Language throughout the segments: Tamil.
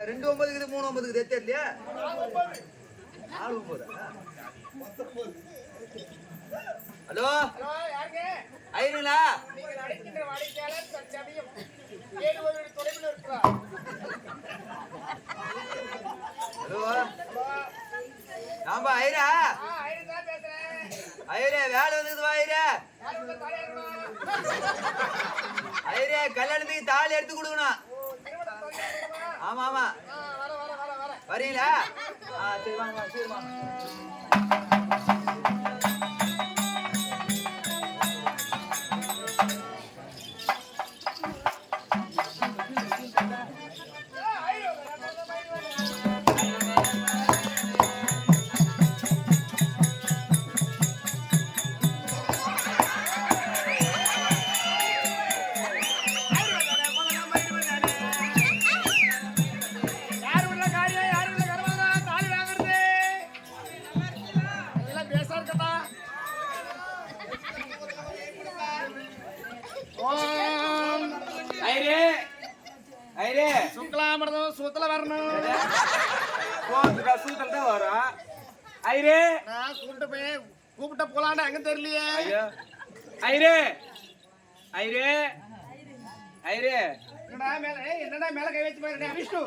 2 9 3 9 தெரியலையா 4 9 ஹலோ ஹலோ யாருங்க ஐயருங்களா நீங்க அழைக்கின்ற வாடிக்கையாளர் தற்சமயம் ஏழு ஒரு தொலைவில் இருக்கிறார் ஹலோ நாம ஐயரா ஐயர் தான் பேசுறேன் ஐயரே வேலை வந்தது ஐயரே யார் உள்ள தாலி எடுக்கணும் ஐயரே கல்யாணத்துக்கு தாலி எடுத்து கொடுக்கணும் திருமணம் தாலி எடுக்கணுமா ஆமா ஆமா வர வரீங்களா சரி வாங்க சரி வாங்க சுக்லாமிரதம் சூத்துல வரணும் சூத்தல் தான் வரும் ஐரே நான் கூப்பிட்ட போலான்னு அங்க தெரியலையே ஐரே ஐரே ஐரே என்னடா மேல கை வச்சு பேசுறேன் விஷ்ணு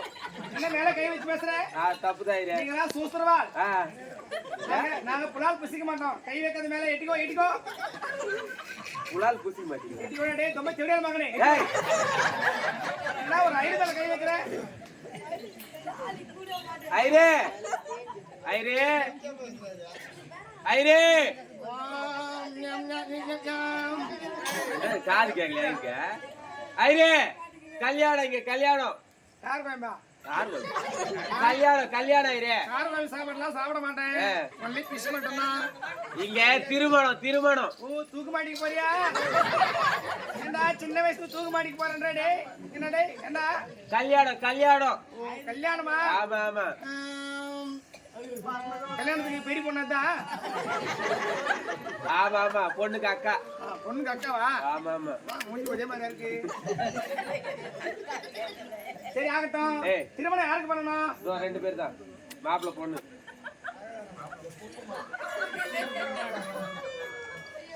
என்ன மேல கை வச்சு பேசுறேன் தப்புதான் ஐரே நீங்க சூஸ்திரவா நாங்க புலால் புசிக்க மாட்டோம் கை வைக்கிறது மேல எட்டிக்கோ புலால் புசிக்க மாட்டீங்க எட்டிக்கோ டேய் ரொம்ப செவிடியா மகனே என்ன ஒரு ஐடு மேல கை வைக்கிற ஐரே ஐரே ஐரே காது கேட்கல இங்க ஐரே கல்யாணம் இங்க கல்யாணம் யார் வேம்பா கல்யாணம் ஐரே காரவாய் சாப்பிடலாம் சாப்பிட மாட்டேன் ஒன்லி ஃபிஷ் மட்டும் தான் இங்க திருமணம் ஓ தூக்கு மாட்டிக்கு போறியா என்னடா சின்ன வயசுல தூக்கு மாட்டிக்கு போறேன்டா டேய் என்ன டேய் என்ன கல்யாணம் ஓ கல்யாணமா ஆமா கல்யாணத்துக்கு பெரிய பொண்ணாதான் ஆமா பொண்ணுக்கு அக்காவா ஆமா முடிஞ்சு ஒரே மாதிரி இருக்கு சரி ஆகட்டும் திருமணம் யாருக்கு பண்ணணும் 2 பேர் தான் மாப்பிள்ளை பொண்ணு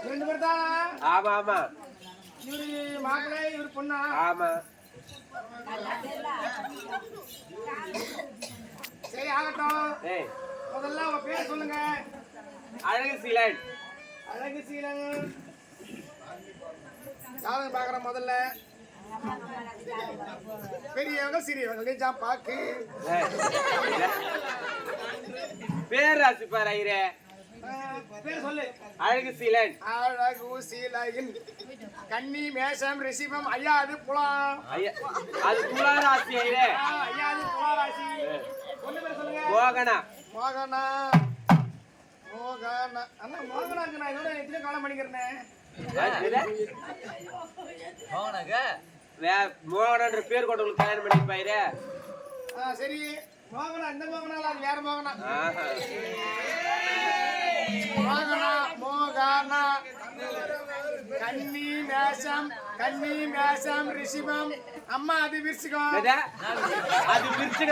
2 பேர் தான் ஆமா இவரு மாப்பிள்ளை இவரு பொண்ணா ஆமா சரி ஆகட்டும் முதல்ல உங்க பேர் சொல்லுங்க அழகு சீலன் ஜாதகம் பாக்குற முதல்ல பெரியவங்க சிறியவங்க ஜாம் பாக்கு பேர் ராசி பாரு ஐரே பேர் சொல்லு அழகு சீலன் கன்னி மேஷம் ரிஷிபம் ஐயாது புலம் அது துலா ராசி ஐரே ஐயாது துலா ராசி ஒண்ணு பேர் சொல்லுங்க மோகனா அண்ணா மோகனாக்கு நான் இதோட எத்தனை காலம் பண்ணிக்கிறேன் மோகனன்ற பேர் கொண்டவங்களுக்கு கல்யாணம் பண்ணி பாயிரே சரி மோகனா இந்த மோகனா வேற மோகனா மோகனா கன்னி மேஷம் ரிஷிபம் அம்மா அது விருச்சிகம் அது விருச்சிக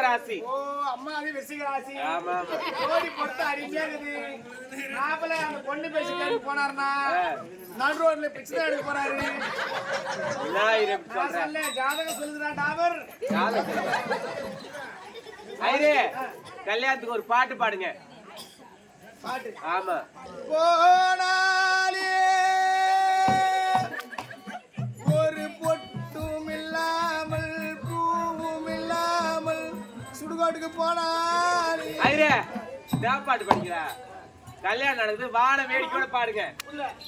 ராசி ஓ அம்மா அது விருச்சிக ராசி ஆமா ஓடி பொறுத்து அருமையா இருக்குது நாப்பல அந்த பொண்ணு பேசி கேட்டு போனாருன்னா நடு ரோட்ல பிச்சை எடுக்க போறாரு ஜாதகம் சொல்லுதுடா டாபர் ஐரே கல்யாணத்துக்கு ஒரு பாட்டு பாடுங்க பாட்டு ஆமா போனாலே ஒரு பொட்டும் இல்லாமல் பூவும் இல்லாமல் சுடுகாட்டுக்கு போனாலே ஐரே நான் பாட்டு படிக்கிறா கல்யாணம் நடக்குது வான வேடிக்கையோட பாடுங்க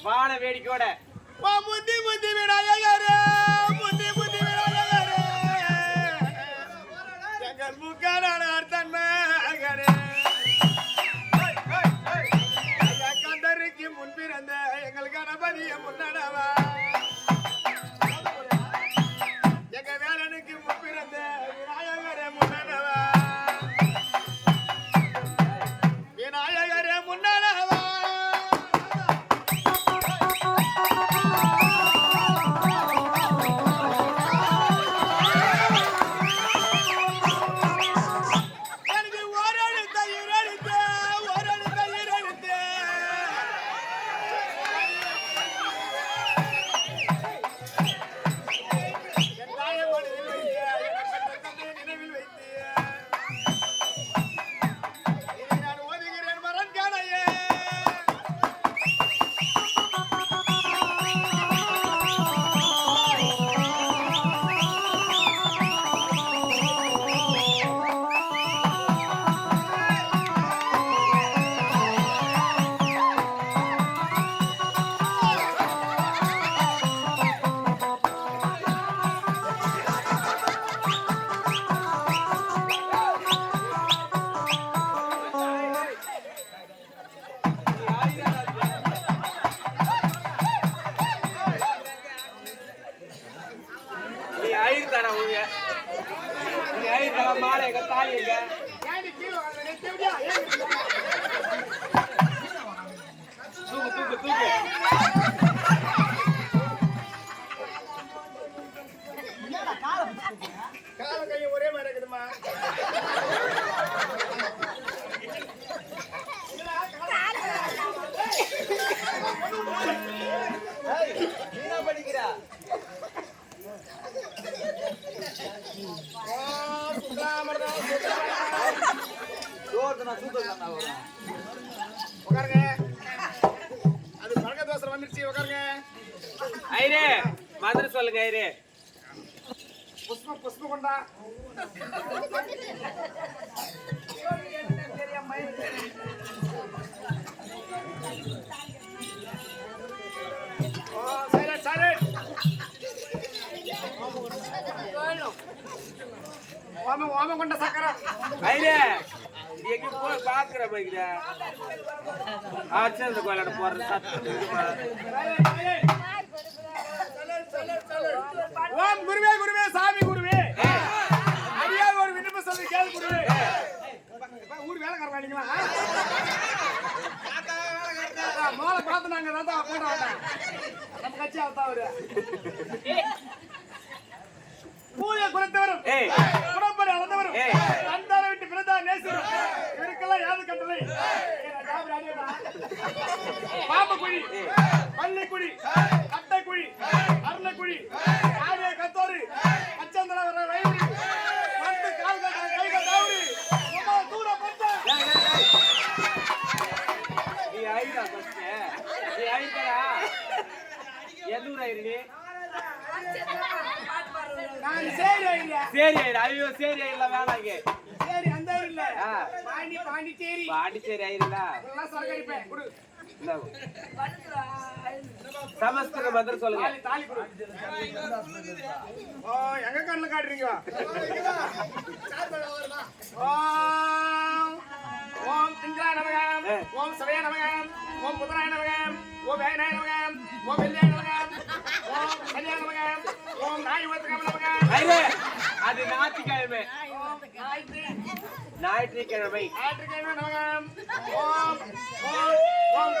வான வேடிக்கையோட முந்தி முந்தி விநாயகரே முந்தி முந்தி விநாயகரே எங்கள் முக்கான அர்த்தன் மகரே கந்தருக்கு முன்பிறந்த எங்கள் கணபதிய முன்னடவா எங்க வேலனுக்கு முன்பிறந்த விநாயகரே முன்னடவா விநாயகரே முன்னடவா மாலை எங்க தாலி எங்க ஏன்டி கீழே வாங்க நீ தேவடியா ஏன் தூக்கு தூக்கு தூக்கு கால கை ஒரே மாதிரி இருக்குதுமா என்ன படிக்கிறா உட்காருங்க அது பழக்க தோசை வந்துருச்சு உட்காருங்க ஐரே மதுரை சொல்லுங்க ஐரே புஷ்பம் புஷ்பம் கொண்டா சைலண்ட் சைலண்ட் ஓமம் ஓமம் கொண்ட சக்கரை ஐரே எங்க போய் பாக்குற பைக்கிற ஆச்சந்த கோயிலோட போற சத்தம் ஓம் குருவே குருவே சாமி குருவே அடியா ஒரு விண்ணப்பம் சொல்லி கேளு குருவே ஊர் வேலைக்காரன் வாங்கிங்களா மோளை பார்த்து நாங்க தான் போட வேண்டாம் நம்ம கட்சி அவத்தா அவரு பூய குறைத்தவரும் குடம்பரை அளந்தவரும் அந்தார விட்டு பிறந்தா நேசரும் இவருக்கெல்லாம் யாரு கட்டளை பாம்பக்குழி பள்ளிக்குழி அட்டைக்குழி அருளைக்குழி ஆரிய கத்தோரு அச்சந்திர வயவுரி வந்து கால்கள் கைகள் தாவுரி தூரம் பட்ட நீ ஐரா ஃபர்ஸ்ட் நீ ஐரா எல்லூர் ஐரடி நான் சரி ஐயா சரி ஐரா ஐயோ சரி ஐரா வேணாங்க சரி அந்த இல்ல பாண்டிச்சேரி பாண்டிச்சேரி ஐரா எல்லாம் சரக்கடிப்பேன் குடு சமஸ்கிருத மந்திரம் சொல்லுங்க தாலி குடு ஓ எங்க கண்ணுல காட்டுறீங்க ஓம் திங்களாய நமகம் ஓம் சபைய நமகம் ஓம் புதராய நமகம் ஓம் வேனாய நமகம் ஓம் வெள்ளியாய நமகம் ஓம் கன்னியா நமகம் ஓம் நாயுவத்துக்கு நமகம் ஐரே அது ஞாயிற்றுக்கிழமை ஞாயிற்றுக்கிழமை நமகம் ஓம் ஓம் ஓம்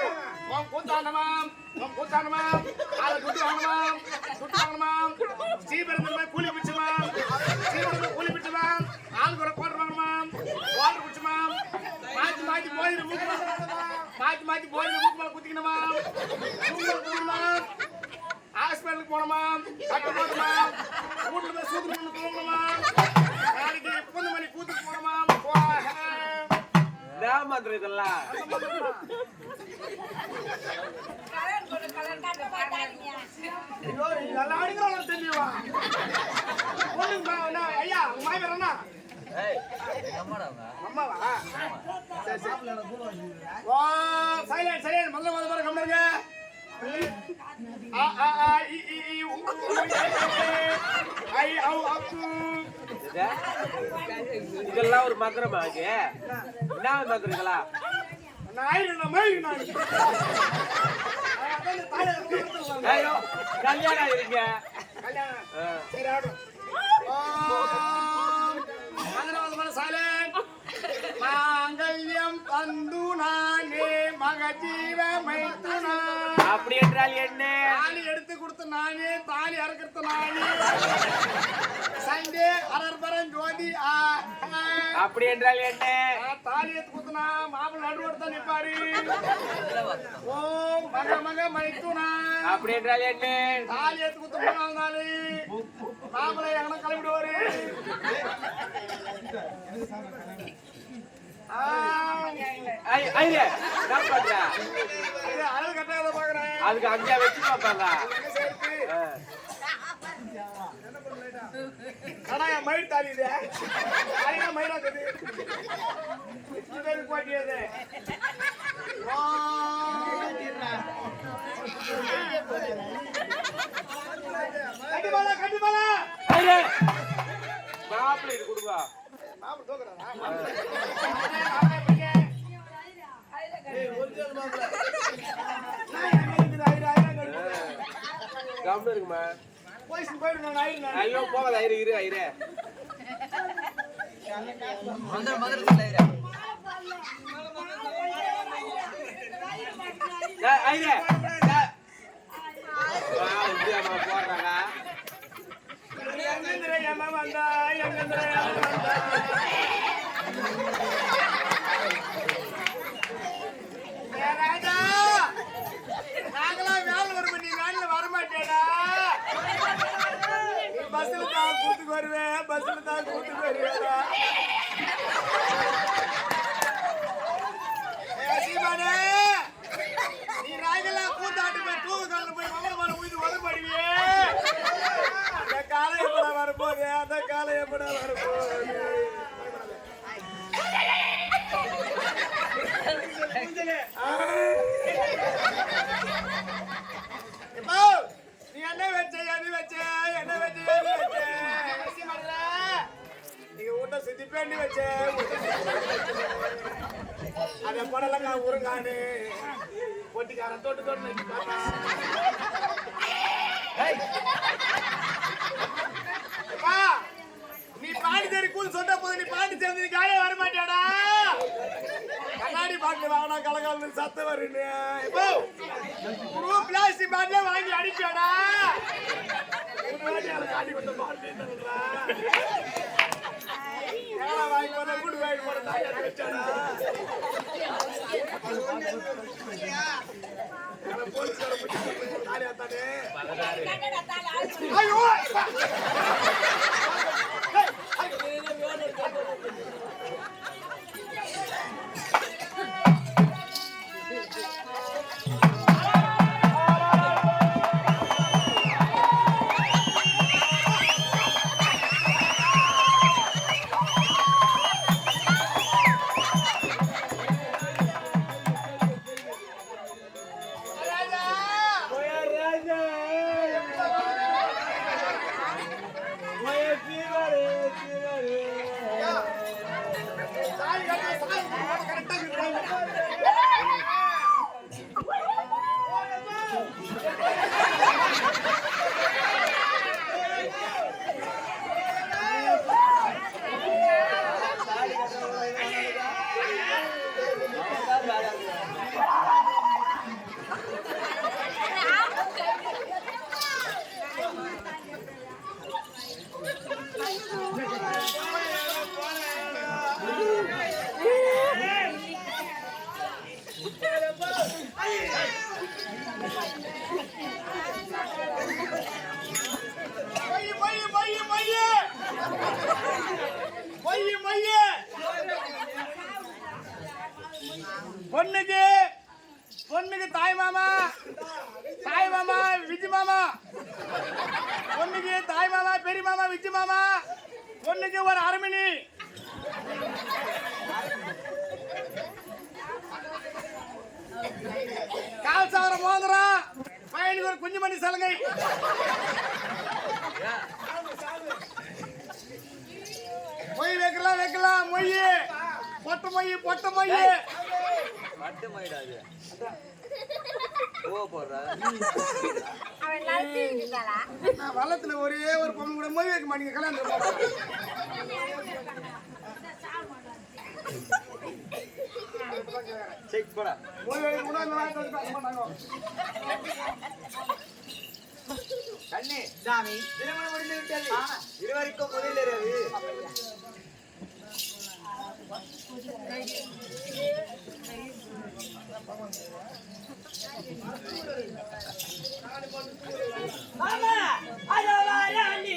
ஓம் கூத்தாண்டமாம் ஓம் கூத்தாண்டமாம் ஆள குட்டி வாங்கமாம் குட்டி வாங்கமாம் ஸ்ரீபெருந்தன்மை கூலி பிடிச்சுமாம் ஸ்ரீபெருந்தன்மை கூலி பிடிச்சுமாம் ஆள் கூட கோட்டர் வாங்கமாம் கோட்டர் பிடிச்சுமாம் மாத்தி மாத்தி போயிரு மூக்கு மாத்தி மாத்தி போயிரு மூக்கு மேல குத்திக்கணுமாம் குத்திக்கணுமாம் ஹாஸ்பிட்டலுக்கு போனோமாம் கட்டு போட்டோமாம் வீட்டுல போய் சூத்து பண்ணி தூங்கணுமாம் நாளைக்கு பொண்ணு மணி கூத்துக்கு போனோமாம் மந்திரம் இதெல்லாம் நல்லா அடிக்கிறாங்க தெரியுமா ஐயா உங்க மாய் வேற என்ன அம்மாவா சரி சரி ஓ சைலண்ட் சைலண்ட் முதல்ல கம்மிடுங்க இதெல்லாம் ஒரு மந்திரமா இருக்கு என்ன மந்திரம் இதெல்லாம் ஐயோ கல்யாணம் இருங்க மாங்கல்யம் தந்து நானே மகஜீவ மைத்துனா அப்படி என்றால் என்ன தாலி எடுத்து கொடுத்து நானே தாலி அறுக்கிறது நானே சண்டே அரர்பரன் ஜோதி அப்படி என்றால் என்ன தாலி எடுத்து கொடுத்தனா மாப்பிள்ள நடுவோடு தான் நிற்பாரு ஓம் மக மக மைத்துனா அப்படி என்றால் என்ன தாலி எடுத்து கொடுத்து 3 நாள் மாப்பிள்ளை எங்கன்னா கிளம்பிடுவாரு அதுக்கு அஞ்சா வச்சு பாப்பாங்க மயில் தாலி இது மயிலாக்குது போட்டியது கண்டிப்பாளா கண்டிப்பாளா மாப்பிள்ளை இது கொடுங்க கம்னு இருக்குமா ஐயோ போகாத ஐரு இரு ஐரு ஐயா போடுறாங்க எங்கந்திர ஏமா வந்தா எங்கந்திர ஏமா வந்தா ராஜா நாங்களாம் வேலை வருவோம் நீ வேலையில வரமாட்டேடா நீ பஸ்ல தான் கூட்டுக்கு வருவேன் பஸ்ல தான் கூட்டுக்கு வருவேடா சீமானே நீ ராஜெல்லாம் கூத்தாட்டு போய் தூக்கு காலில் போய் மம்மள மேல உயிர் உதப்படுவியே அந்த காலம் எப்படா வரப்போகுது அந்த காலம் எப்படா வரப்போகுது இப்போ நீ என்ன வச்ச எது வச்ச என்ன வச்ச எது வச்ச நீங்க ஊட்ட சுத்தி பண்ணி வச்ச அத படலங்க உருங்கானு பொட்டிக்காரன் தொட்டு தொட்டு நீ பாண்டிச்சேரி கூல் சொன்ன போது நீ பாண்டிச்சேரி காய வர மாட்டியாடா கண்ணாடி பாட்டில் வாங்கினா கலகால சத்த வருன்னு இப்போ பிளாஸ்டிக் பாட்டில வாங்கி அடிச்சாடா காட்டி கொண்டு பாட்டு வாங்கி போன குடு வாங்கி போன தாயா வச்சாடா ஐயோ பொண்ணுக்கு தாய் மாமா விஜி மாமா பொண்ணுக்கு தாய் மாமா பெரிய மாமா விஜி மாமா பொண்ணுக்கு ஒரு அரமணி கால் சாவர மோதிரம் பையனுக்கு ஒரு குஞ்சு மணி சலங்கை மொய் வைக்கலாம் மொய் பொட்ட மொய் பட்டு மயிடாது ஓ போடுற வள்ளத்துல ஒரே ஒரு பொண்ணு கூட மொய் வைக்க மாட்டீங்க கல்யாணம் செக் போடா மொய் வைக்க கூட இந்த வாய்ப்பு வந்து பேச மாட்டாங்க கண்ணே சாமி திருமணம் முடிந்து விட்டது இருவருக்கும் முதலிரவு மாமா அதோ வாராண்டி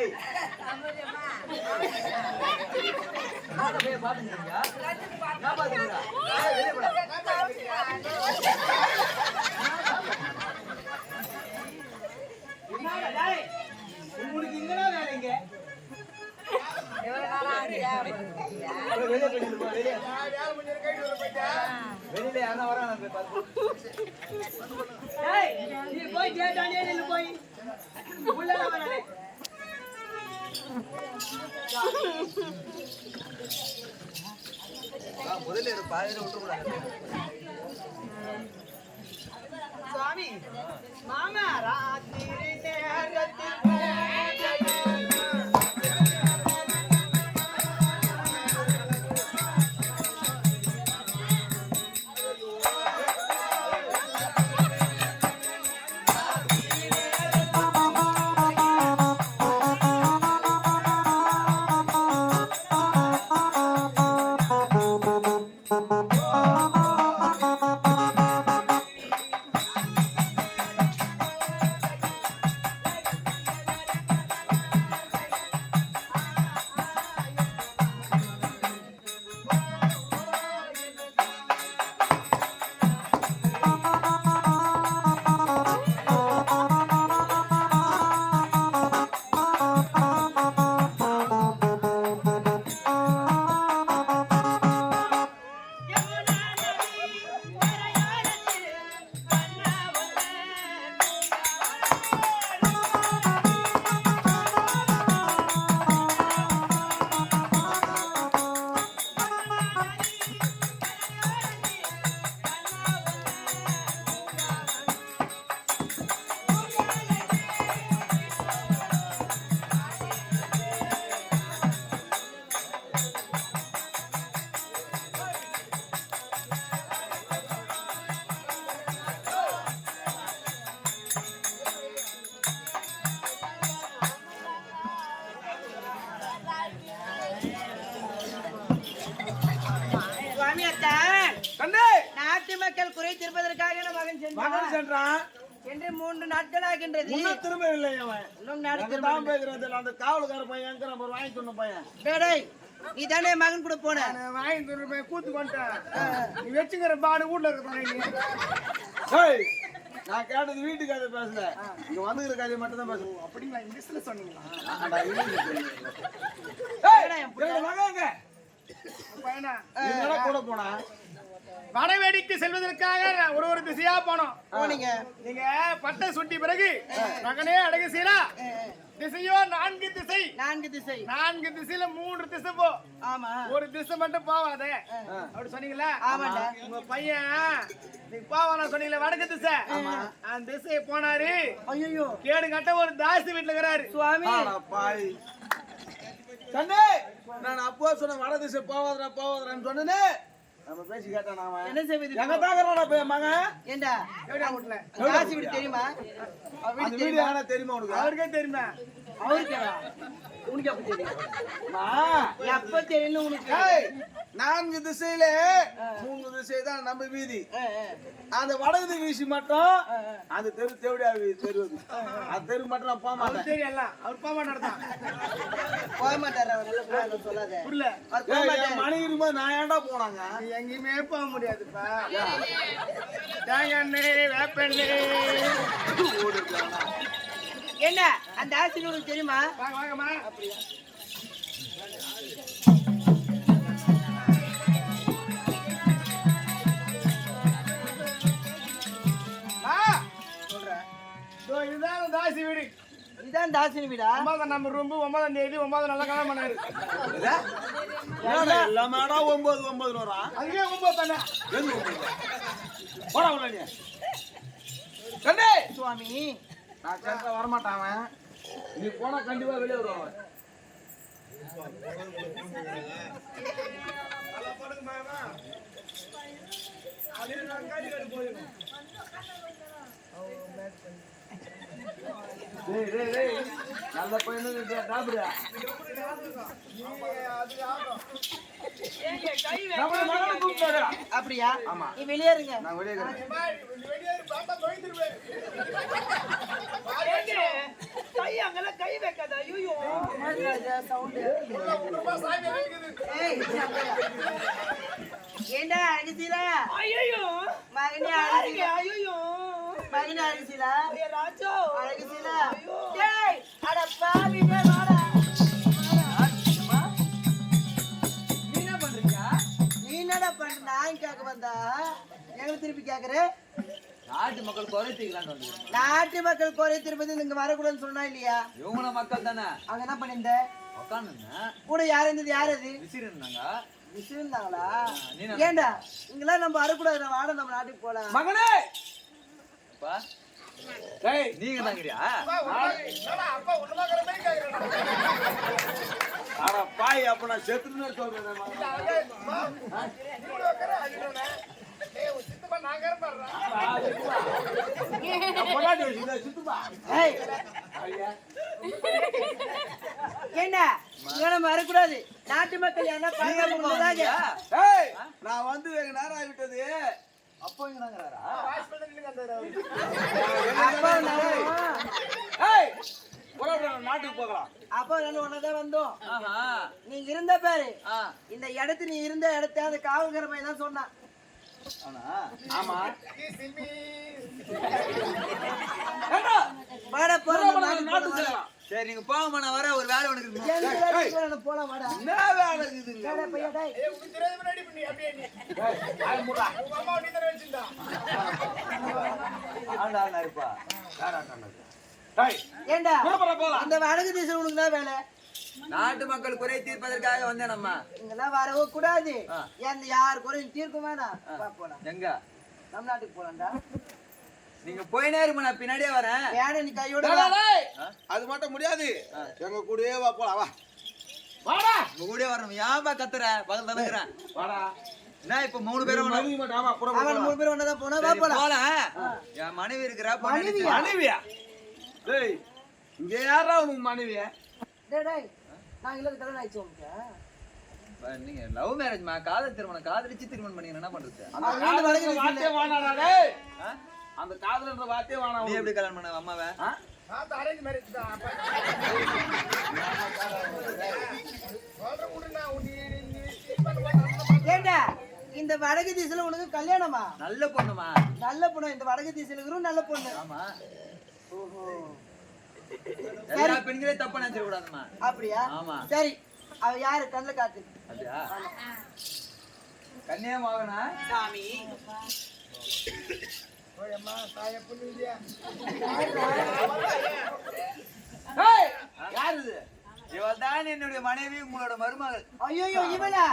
ஏய் நான் போய் பாத்துறீங்க நான் பாத்துறேன் வெளிய போடா என்னடா டேய் உங்களுக்கு இங்கனா வேற எங்க எவ்வளவு நாளா வெளிய போயிடு வெளிய யார் முன்ன கைட்டு வர போய்டா வெளியில யாரா வராங்க போய் பாத்து டேய் நீ போய் கேட்டானே நின்னு போய் உள்ள வரானே முதல்ல ஒரு பாதியில விட்டு கூடாது சுவாமி மாமா ராத்திரி நேரத்தில் நாட்டு மக்கள் குறை தீர்ப்பதற்காக மகன் சென்றான் என்று 3 நாட்கள் ஆகின்றது. இன்னும் திரும்ப இல்லை அவன் இன்னும் நாடு எனக்கு தான் பேசுறது அந்த காவலுக்கார பையன் எங்க நம்ம வாங்கி சொன்ன பையன் டேய் நீ தானே மகன் கூட போன நான் வாங்கி சொன்ன பையன் கூத்து பண்ணிட்டேன் நீ வச்சுக்கிற பாடு வீட்டுல இருக்க நான் கேட்டது வீட்டுக்கு அதை பேசல இங்க வந்துக்கிற கதையை மட்டும் தான் பேசுவோம் அப்படிங்களா இங்கிலீஷ்ல சொன்னீங்களா பையனா கூட போனா வடவேடிக்கு செல்வதற்காக ஒரு திசையா போனோம் போனீங்க நீங்க பட்டை சுட்டி பிறகு மகனே அடகு செய்யலா திசையோ 4 திசை 4 திசையில 3 திசை போ ஆமா ஒரு திசை மட்டும் போவாதே அப்படி சொன்னீங்களா ஆமாடா உங்க பையன் நீ போவானா சொன்னீங்களா வடக்கு திசை அந்த திசையை போனாரு ஐயோ கேடு கட்ட ஒரு தாசி வீட்டுல இருக்கிறாரு சுவாமி பாய் கண்ணே நான் அப்போ சொன்ன வட திசை போவாதறான்னு சொன்னனே நம்ம பேசி கேட்டானா அவன் என்ன செய்வது எங்க தாங்கறடா போய் மகன் ஏண்டா எப்படியா வீட்டுல காசி வீடு தெரியுமா அந்த வீடு யாரா தெரியுமா உனக்கு அவருக்கே தெரியுமா அவருக்கேடா உனக்கு அப்ப தெரியும் எப்ப தெரியும் உனக்கு 4 திசையில 3 திசை தான் நம்ம வீதி அந்த வடகு வீசி மட்டும் அந்த தெரு தேவடியா தெரு அந்த தெரு மட்டும் நான் போக மாட்டேன் தெரியல அவர் போக மாட்டார் போக மாட்டாரு அவர் சொல்லாத புரியல மணி இருக்கும்போது நான் ஏன்டா போனாங்க எங்கேயுமே போக முடியாதுப்பா தேங்காய் எண்ணெய் வேப்பெண்ணெய் என்ன அந்த ஆசிரியர் உங்களுக்கு தெரியுமா வாங்க வாங்கம்மா அப்படியா இதுதான் தாசி வீடு இதான் தாசினி வீடா 9 நம்ம ரூம் 9ஆம் தேதி 9 நல்லா கல்யாணம் பண்ணாரு எல்லாமேடா 9 வரா அதுக்கே 9 தானே போடா உள்ள நீ கண்ணே சுவாமி நான் கேட்ட வர மாட்டான் நீ போனா கண்டிப்பா வெளியே வருவான் நல்ல பையனு டாபுடா அப்படியா நீ வெளியே இருங்க நான் வெளியே கை அங்கெல்லாம் கை வைக்காத ஐயோ உடம்பா சாமி இருக்குது. ஏண்டா அடிசிலா ஐயோ மகனே அடிசிலா ஐயோ மகனே அடிசிலா ராஜோ அடிசிலா டேய் அட பாவி டேய் வாடா நீ என்ன பண்றீங்க? நீ என்னடா பண்ண நான் கேட்க வந்தா எங்க திருப்பி கேக்குற நாட்டு மக்கள் குறை தீர்க்கலான்னு வந்துருக்கோம். நாட்டு மக்கள் குறை திருப்பதி இங்க வரக்கூடாதுன்னு சொன்னா இல்லையா இவங்கள மக்கள் தானே அங்க என்ன பண்ணிருந்த உட்காந்துங்க கூட யார் இருந்தது யார் அது விசிறிருந்தாங்க. விசிறிருந்தாங்களா நீ என்ன? ஏண்டா இங்கெல்லாம் நம்ம வரக்கூடாது நம்ம வாட நம்ம நாட்டுக்கு போலாம் மகனே அப்பா, டேய் நீங்க தாங்கிறியா? என்னடா அப்பா உடம்பா இருக்கிற மாதிரி கேக்குறேன். அட பாய் அப்ப நான் செத்துன்னு சொல்றேன் சித்தப்பா நாங்க இருப்பாரு. சுத்துப்பா ஏய் ஏண்டா இங்க நம்ம வரக்கூடாது நாட்டு மக்கள் என்ன பாக்காம ஏய் நான் வந்து வெகு நேரம் ஆகிவிட்டது அப்போ இங்க தாங்கிறாரா? ஹாஸ்பிடல்ல நின்னு வந்தாரு அவரு. ஏய் புறப்பட நாட்டுக்கு போகலாம் அப்போ நான் உன்னதான் வந்தோம் ஆஹா. நீங்க இருந்த பாரு ஆ. இந்த இடத்து நீ இருந்த இடத்த அந்த காவல்கார பையன் தான் சொன்னான் ஆனா ஆமா கிசிமி. ஏண்டா வாடா போறோம் நாட்டுக்கு போகலாம் சரி நீங்க போங்கம்மா, நான் வரேன். ஒரு வேலை உனக்கு இருக்கு. போலாம் வாடா என்ன வேலை இருக்குதுங்க ஏடா பையா டேய் ஏய் உனக்கு தெரியாத முன்னாடி பண்ணி அப்படியே நீ. ஆய் மூடா உங்க அம்மா நீ தான வச்சிருந்தா. ஆண்டா ஆண்டா இருப்பா. டேய் ஏண்டா புறப்பட போலாம் இந்த வடக்கு திசை உனக்கு தான் வேலை நாட்டு மக்கள் குறை தீர்ப்பதற்காக வந்தேன் நம்ம. இங்கெல்லாம் வரவே கூடாது ஆ. எந்த யார் குறையும் தீர்க்க வேணாம் வா போலாம் எங்க நம்ம நாட்டுக்கு போலாம்டா நீங்க போயினே இருமா, நான் பின்னாடியே வரேன். ஏடா நீ கையோட டேய், வா. டேய், அது மட்டும் முடியாது எங்க கூடயே வா போலாம் வா வாடா உங்க கூட வரணும். ஏன்பா கத்துற? பகல் தானேங்கிறேன். வாடா என்ன இப்ப 3 பேரும் ஒண்ணா- மனைவி மட்டும் ஆமா புறப்பட அவன் 3 பேர் ஒண்ணா போனா வா சரி, போலாம் போலாம். என் மனைவி இருக்கிறா. மனைவியா? மனைவியா டேய் இங்க யாரா உனக்கு மனைவியா டேய் டேய் நான் இல்ல கல்யாணம் ஆயிச்சு உனக்கு நீங்க லவ் மேரேஜ்மா, காதல் திருமணம், காதலிச்சு திருமணம் பண்ணி என்ன பண்றது? அந்த அவன் வீட்டு வடக்கு காதலன்ற திசையில. வார்த்தையே வானாடா டேய் ஆ? அந்த காதலன்ற வார்த்தையே வானா நீ உனக்கு. எப்படி கல்யாணம் பண்ண அம்மாவை? ஆ? நான் அரேஞ்ச் மேரேஜ் தான். அப்ப சொல்ற உடனே நீ பண்ண மாட்டே. ஏண்டா இந்த வடக்கு திசையில உனக்கு கல்யாணமா நல்ல பொண்ணுமா. நல்ல பொண்ணு இந்த வடக்கு திசையில இருக்கிற நல்ல பொண்ணு ஆமா. ஓஹோ எல்லா பெண்களையும் தப்பா நினைச்சிட கூடாதுமா. அப்படியா ஆமா. சரி அவ யாரு கண்ணுல காட்டு அப்படியா? கன்னியா மகனா? சாமி ஓய் அம்மா தாய புண்ணியா. ஏய் யார் இது இவள் தான் என்னுடைய மனைவி, உங்களோட மருமகள். ஐயோ இவளா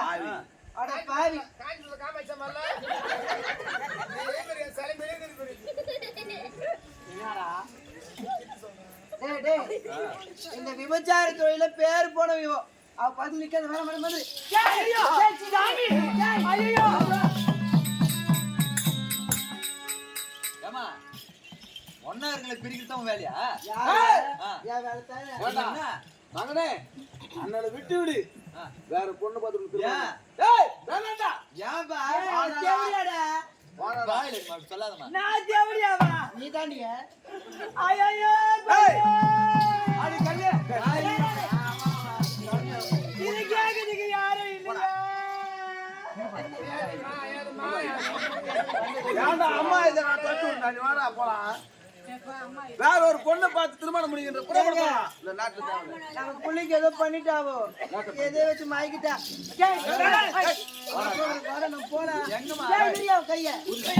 அட பாவி காஞ்சில காமிச்ச மல்ல. ஏய் சலை மேலே இருக்கு. என்னடா டேய் டேய் இந்த விபச்சார தொழில பேர் போன விவோ அவ பார்த்து நிக்காத வேற மாதிரி மாதிரி ஐயோ சாமி ஐயோ ஏமா ஒன்னா இருக்கல பிரிக்கிறது உன் வேலையா? யா வேலை தானே என்ன? மகனே அண்ணனை விட்டு விடு ஆ. வேற பொண்ணு பார்த்துட்டு ஏன்? ஏய் வேணாம்டா ஏன்பா? தேவடியாடா வாயில இருக்கு, அப்படி சொல்லாதம்மா. நான் தேவடியாவா நீ தாண்டிய ஐயோ ஏய் அடி கல்லே இது கேக்குதுக்கு யாரும் இல்லையா ஏன்டா அம்மா இதை நான் தட்டு விட்டா நீ வாடா போலாம் வேற ஒரு பொண்ணை பார்த்து திருமணம் முடிக்கின்ற புறப்பட போலாம் இந்த நாட்டுல தேவை நம்ம புள்ளிக்கு ஏதோ பண்ணிட்டாவோ எதை வச்சு மாய்க்கிட்டா நம்ம போலாம் எங்கம்மா? கைய ஏய்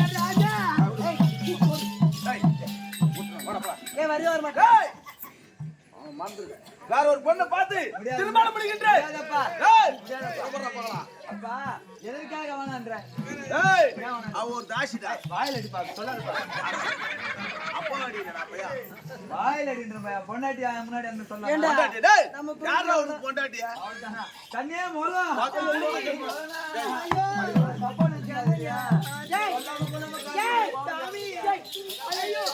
வாடா போலாம் ஏன் வருது வர மாட்டேன் ஏய் அவன் மறந்துருக்க வேற ஒரு பொண்ணை பார்த்து திருமணம் முடிக்கின்ற முடியாதப்பா. ஏய் புறப்பட போலாம் அப்பா எதற்காக வேணான்ற? ஏய் அவ ஒரு தாசிடா வாயில அடிப்பா, சொல்லாதப்பா. அப்பா அடிடா பையா வாயில அடின்ற பையன், பொண்டாட்டி முன்னாடி வந்து ஏண்டா? சொல்லாம. பொண்டாட்டி டேய் நம்ம யாரா உனக்கு பொண்டாட்டியா கண்ணியே மோகம். ஐயோ தப்பா நினைக்காதீங்க. டேய், டேய், சாமி. டேய், ஐயோ.